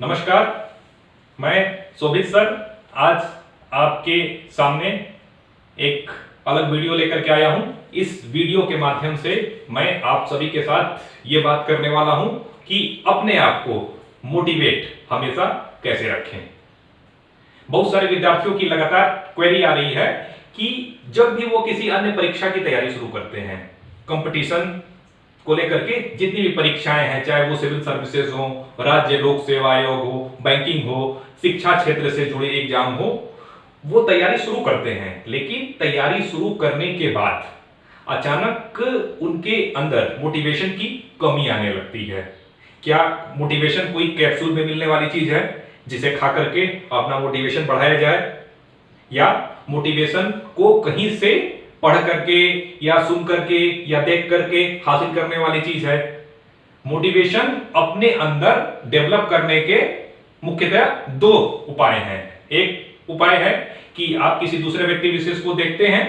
नमस्कार, मैं शोभित सर आज आपके सामने एक अलग वीडियो लेकर के आया हूं। इस वीडियो के माध्यम से मैं आप सभी के साथ ये बात करने वाला हूं कि अपने आप को मोटिवेट हमेशा कैसे रखें। बहुत सारे विद्यार्थियों की लगातार क्वेरी आ रही है कि जब भी वो किसी अन्य परीक्षा की तैयारी शुरू करते हैं, कंपटीशन को लेकर के जितनी भी परीक्षाएं हैं, चाहे वो सिविल सर्विसेज हो, राज्य लोक सेवा आयोग हो, बैंकिंग हो, शिक्षा क्षेत्र से जुड़े एग्जाम हो, वो तैयारी शुरू करते हैं। लेकिन तैयारी शुरू करने के बाद अचानक उनके अंदर मोटिवेशन की कमी आने लगती है। क्या मोटिवेशन कोई कैप्सूल में मिलने वाली चीज है जिसे खा करके अपना मोटिवेशन बढ़ाया जाए, या मोटिवेशन को कहीं से पढ़ करके या सुन करके या देख करके हासिल करने वाली चीज है? मोटिवेशन अपने अंदर डेवलप करने के मुख्यतः दो उपाय हैं। एक उपाय है कि आप किसी दूसरे व्यक्ति विशेष को देखते हैं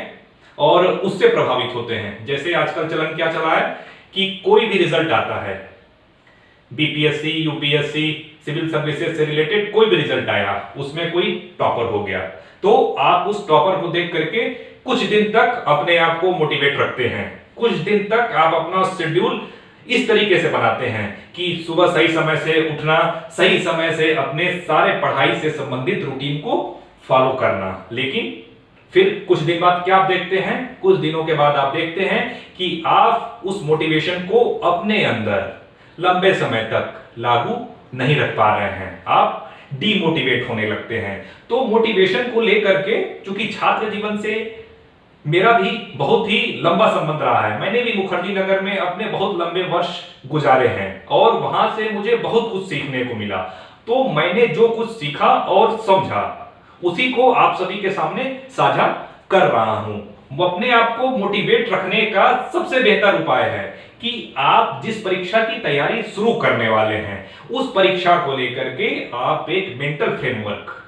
और उससे प्रभावित होते हैं। जैसे आजकल चलन क्या चला है कि कोई भी रिजल्ट आता है, बीपीएससी, यूपीएससी, सिविल सर्विसेज से रिलेटेड कोई भी रिजल्ट आया, उसमें कोई टॉपर हो गया, तो आप उस टॉपर को देख करके कुछ दिन तक अपने आप को मोटिवेट रखते हैं। कुछ दिन तक आप अपना शेड्यूल इस तरीके से बनाते हैं कि सुबह सही समय से उठना, सही समय से अपने सारे पढ़ाई से संबंधित रूटीन को फॉलो करना। लेकिन फिर कुछ दिन बाद क्या आप देखते हैं, कुछ दिनों के बाद आप देखते हैं कि आप उस मोटिवेशन को अपने अंदर लंबे समय तक लागू नहीं रख पा रहे हैं, आप डीमोटिवेट होने लगते हैं। तो मोटिवेशन को लेकर के, चूंकि छात्र जीवन से मेरा भी बहुत ही लंबा संबंध रहा है, मैंने भी मुखर्जी नगर में अपने बहुत लंबे वर्ष गुजारे हैं और वहां से मुझे बहुत कुछ सीखने को मिला। तो मैंने जो कुछ सीखा और समझा उसी को आप सभी के सामने साझा कर रहा हूं। अपने आप को मोटिवेट रखने का सबसे बेहतर उपाय है कि आप जिस परीक्षा की तैयारी शुरू करने वाले हैं, उस परीक्षा को लेकर के आप एक मेंटल फ्रेमवर्क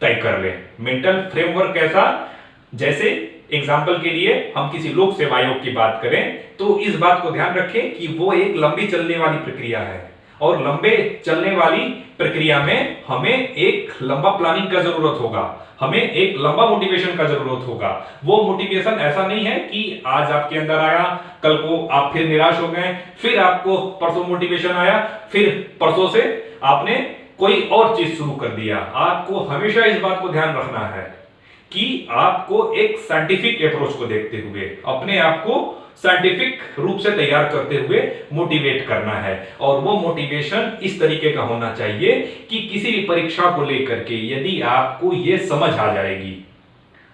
तय कर लें। मेंटल फ्रेमवर्क कैसा? जैसे एग्जाम्पल के लिए हम किसी लोक सेवा आयोग की बात करें तो इस बात को ध्यान रखें कि वो एक लंबी चलने वाली प्रक्रिया है और लंबे चलने वाली प्रक्रिया में हमें एक लंबा प्लानिंग का जरूरत होगा, हमें एक लंबा मोटिवेशन का जरूरत होगा। वो मोटिवेशन ऐसा नहीं है कि आज आपके अंदर आया, कल को आप फिर निराश हो गए, फिर आपको परसों मोटिवेशन आया, फिर परसों से आपने कोई और चीज शुरू कर दिया। आपको हमेशा इस बात को ध्यान रखना है कि आपको एक साइंटिफिक अप्रोच को देखते हुए अपने आप को साइंटिफिक रूप से तैयार करते हुए मोटिवेट करना है। और वो मोटिवेशन इस तरीके का होना चाहिए कि किसी भी परीक्षा को लेकर के यदि आपको ये समझ आ जाएगी,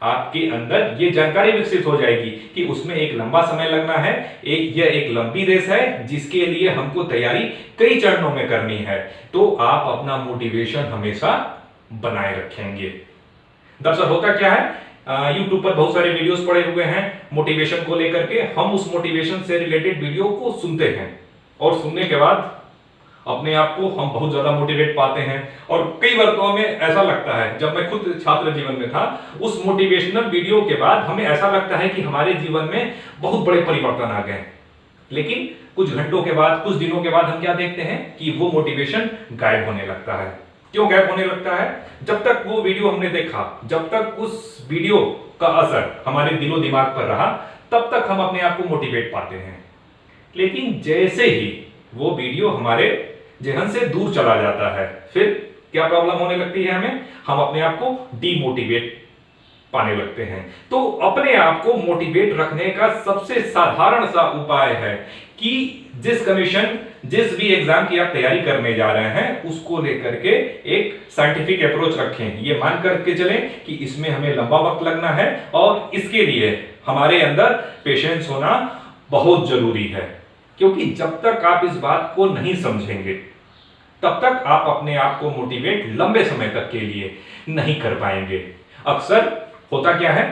आपके अंदर ये जानकारी विकसित हो जाएगी कि उसमें एक लंबा समय लगना है, यह एक लंबी रेस है जिसके लिए हमको तैयारी कई चरणों में करनी है, तो आप अपना मोटिवेशन हमेशा बनाए रखेंगे। दरअसल होता क्या है, YouTube पर बहुत सारे वीडियोस पड़े हुए हैं मोटिवेशन को लेकर के। हम उस मोटिवेशन से रिलेटेड वीडियो को सुनते हैं और सुनने के बाद अपने आप को हम बहुत ज्यादा मोटिवेट पाते हैं। और कई बार तो हमें ऐसा लगता है, जब मैं खुद छात्र जीवन में था, उस मोटिवेशनल वीडियो के बाद हमें ऐसा लगता है कि हमारे जीवन में बहुत बड़े परिवर्तन आ गए। लेकिन कुछ घंटों के बाद, कुछ दिनों के बाद हम क्या देखते हैं कि वो मोटिवेशन गायब होने लगता है। क्यों गायब होने लगता है? जब तक वो वीडियो हमने देखा, जब तक उस वीडियो का असर हमारे दिलो दिमाग पर रहा, तब तक हम अपने आप को मोटिवेट पाते हैं। लेकिन जैसे ही वो वीडियो हमारे जहन से दूर चला जाता है, फिर क्या प्रॉब्लम होने लगती है हमें? हम अपने आप को डीमोटिवेट पाने लगते हैं। तो अपने आप को मोटिवेट रखने का सबसे साधारण सा उपाय है कि जिस कमीशन, जिस भी एग्जाम की आप तैयारी करने जा रहे हैं, उसको लेकर के एक साइंटिफिक अप्रोच रखें। ये मान करके चलें कि इसमें हमें लंबा वक्त लगना है और इसके लिए हमारे अंदर पेशेंस होना बहुत जरूरी है। क्योंकि जब तक आप इस बात को नहीं समझेंगे, तब तक आप अपने आप को मोटिवेट लंबे समय तक के लिए नहीं कर पाएंगे। अक्सर होता क्या है,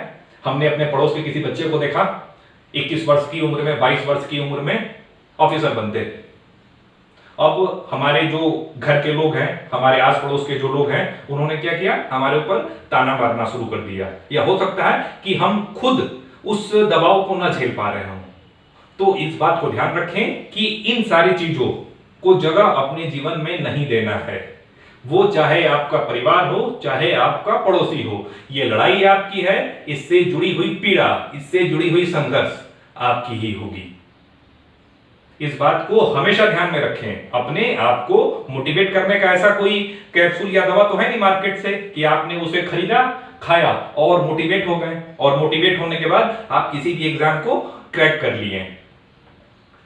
हमने अपने पड़ोस के किसी बच्चे को देखा, 21 वर्ष की उम्र में, 22 वर्ष की उम्र में ऑफिसर बनते। अब हमारे जो घर के लोग हैं, हमारे आस पड़ोस के जो लोग हैं, उन्होंने क्या किया? हमारे ऊपर ताना मारना शुरू कर दिया। या हो सकता है कि हम खुद उस दबाव को ना झेल पा रहे हों। तो इस बात को ध्यान रखें कि इन सारी चीजों को जगह अपने जीवन में नहीं देना है। वो चाहे आपका परिवार हो, चाहे आपका पड़ोसी हो, ये लड़ाई आपकी है, इससे जुड़ी हुई पीड़ा, इससे जुड़ी हुई संघर्ष आपकी ही होगी। इस बात को हमेशा ध्यान में रखें। अपने आप को मोटिवेट करने का ऐसा कोई कैप्सूल या दवा तो है नहीं मार्केट से कि आपने उसे खरीदा, खाया और मोटिवेट हो गए, और मोटिवेट होने के बाद आप किसी भी एग्जाम को क्रैक कर लिए।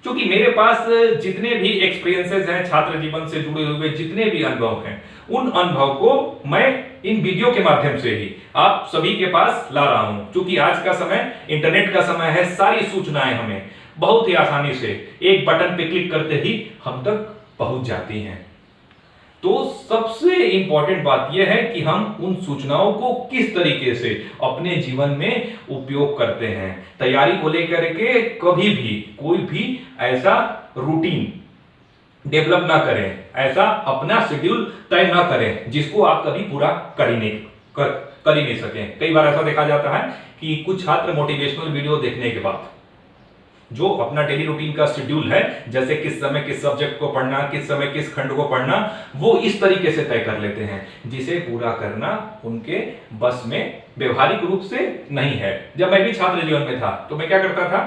क्योंकि मेरे पास जितने भी एक्सपीरियंसेस हैं, छात्र जीवन से जुड़े हुए जितने भी अनुभव हैं, उन अनुभव को मैं इन वीडियो के माध्यम से ही आप सभी के पास ला रहा हूं। क्योंकि आज का समय इंटरनेट का समय है, सारी सूचनाएं हमें बहुत ही आसानी से एक बटन पे क्लिक करते ही हम तक पहुंच जाती हैं। तो सबसे इंपॉर्टेंट बात यह है कि हम उन सूचनाओं को किस तरीके से अपने जीवन में उपयोग करते हैं। तैयारी को लेकर के कभी भी कोई भी ऐसा रूटीन डेवलप ना करें, ऐसा अपना शेड्यूल तय ना करें जिसको आप कभी पूरा कर ही नहीं सकें। कई बार ऐसा देखा जाता है कि कुछ छात्र मोटिवेशनल वीडियो देखने के बाद जो अपना डेली रूटीन का शेड्यूल है, जैसे किस समय किस सब्जेक्ट को पढ़ना, किस समय किस खंड को पढ़ना, वो इस तरीके से तय कर लेते हैं जिसे पूरा करना उनके बस में व्यवहारिक रूप से नहीं है। जब मैं भी छात्र जीवन में था तो मैं क्या करता था,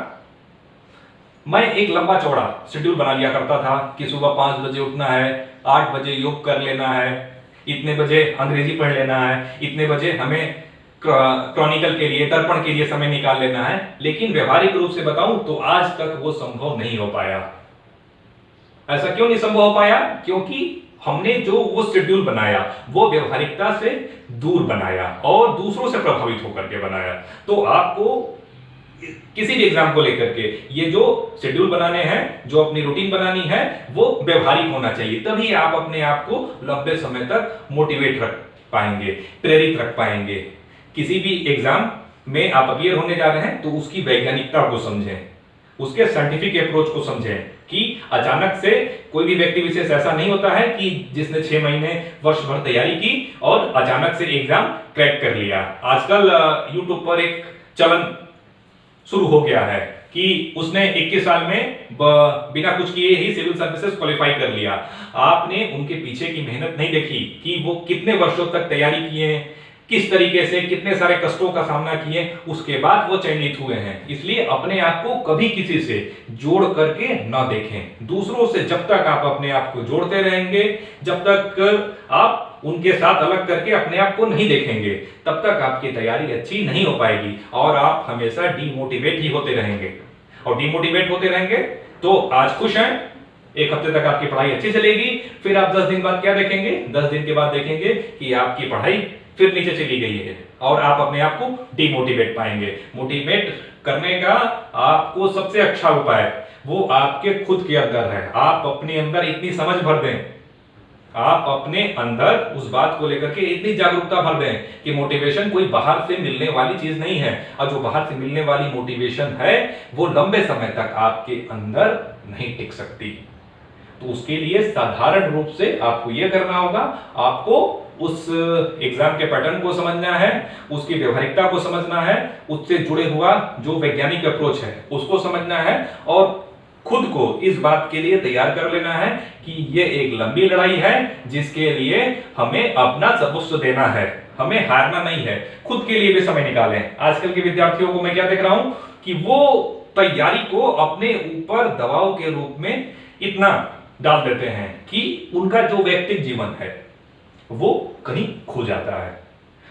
मैं एक लंबा चौड़ा शेड्यूल बना लिया करता था कि सुबह 5 बजे उठना है, 8 बजे योग कर लेना है, इतने बजे अंग्रेजी पढ़ लेना है, इतने बजे हमें क्रॉनिकल के लिए, दर्पण के लिए समय निकाल लेना है। लेकिन व्यवहारिक रूप से बताऊं तो आज तक वो संभव नहीं हो पाया। ऐसा क्यों नहीं संभव हो पाया? क्योंकि हमने जो वो शेड्यूल बनाया वो व्यवहारिकता से दूर बनाया और दूसरों से प्रभावित होकर के बनाया। तो आपको किसी भी एग्जाम को लेकर के ये जो शेड्यूल बनाने हैं, जो अपनी रूटीन बनानी है, वो व्यवहारिक होना चाहिए। तभी आप अपने आप को लंबे समय तक मोटिवेट रख पाएंगे, प्रेरित रख पाएंगे। किसी भी एग्जाम में आप अपियर होने जा रहे हैं तो उसकी वैज्ञानिकता को समझें, उसके साइंटिफिक अप्रोच को समझें कि अचानक से कोई भी व्यक्ति विशेष ऐसा नहीं होता है कि जिसने 6 महीने वर्ष भर तैयारी की और अचानक से एग्जाम क्रैक कर लिया। आजकल यूट्यूब पर एक चलन शुरू हो गया है कि उसने 21 साल में बिना कुछ किए ही सिविल सर्विसेज क्वालिफाई कर लिया। आपने उनके पीछे की मेहनत नहीं देखी कि वो कितने वर्षों तक तैयारी किए, किस तरीके से कितने सारे कष्टों का सामना किए, उसके बाद वो चयनित हुए हैं। इसलिए अपने आप को कभी किसी से जोड़ करके ना देखें। दूसरों से जब तक आप अपने आप को जोड़ते रहेंगे, जब तक आप उनके साथ अलग करके अपने आप को नहीं देखेंगे, तब तक आपकी तैयारी अच्छी नहीं हो पाएगी और आप हमेशा डीमोटिवेट ही होते रहेंगे। और डीमोटिवेट होते रहेंगे तो आज खुश हैं, एक हफ्ते तक आपकी पढ़ाई अच्छी चलेगी, फिर आप 10 दिन बाद क्या देखेंगे, 10 दिन के बाद देखेंगे कि आपकी पढ़ाई फिर नीचे चली गई है और आप अपने आप को डिमोटिवेट पाएंगे। मोटिवेट करने का आपको सबसे अच्छा उपाय वो आपके खुद के अंदर है। आप अपने अंदर इतनी समझ भर दें, आप अपने अंदर उस बात को लेकर के इतनी जागरूकता भर दें कि मोटिवेशन कोई बाहर से मिलने वाली चीज नहीं है, और जो बाहर से मिलने वाली मोटिवेशन है वो लंबे समय तक आपके अंदर नहीं टिक सकती। तो उसके लिए साधारण रूप से आपको यह करना होगा, आपको उस एग्जाम के पैटर्न को समझना है, उसकी व्यवहारिकता को समझना है, उससे जुड़े हुआ जो वैज्ञानिक अप्रोच है उसको समझना है और खुद को इस बात के लिए तैयार कर लेना है कि ये एक लंबी लड़ाई है जिसके लिए हमें अपना सर्वस्व देना है, हमें हारना नहीं है। खुद के लिए भी समय निकालें। आजकल के विद्यार्थियों को मैं क्या देख रहा हूं कि वो तैयारी को अपने ऊपर दबाव के रूप में इतना डाल देते हैं कि उनका जो व्यक्तिगत जीवन है वो कहीं खो जाता है।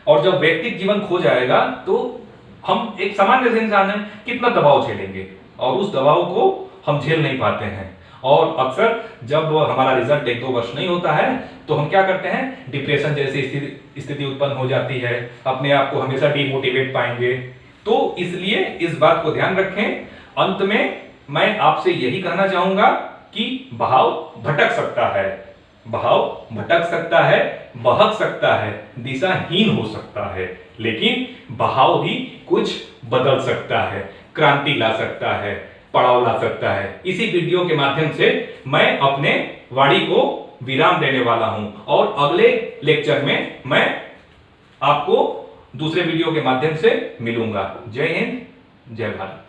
और जब व्यक्तिगत जीवन खो जाएगा तो हम एक सामान्य से इंसान हैं, कितना दबाव झेलेंगे, और उस दबाव को हम झेल नहीं पाते हैं। और अक्सर जब हमारा रिजल्ट 1-2 वर्ष नहीं होता है तो हम क्या करते हैं, डिप्रेशन जैसी स्थिति उत्पन्न हो जाती है, अपने आप को हमेशा डिमोटिवेट पाएंगे। तो इसलिए इस बात को ध्यान रखें। अंत में मैं आपसे यही कहना चाहूंगा कि बहाव भटक सकता है, बहाव भटक सकता है, बहक सकता है, दिशाहीन हो सकता है, लेकिन बहाव ही कुछ बदल सकता है, क्रांति ला सकता है, पड़ाव ला सकता है। इसी वीडियो के माध्यम से मैं अपने वाणी को विराम देने वाला हूं और अगले लेक्चर में मैं आपको दूसरे वीडियो के माध्यम से मिलूंगा। जय हिंद, जय भारत।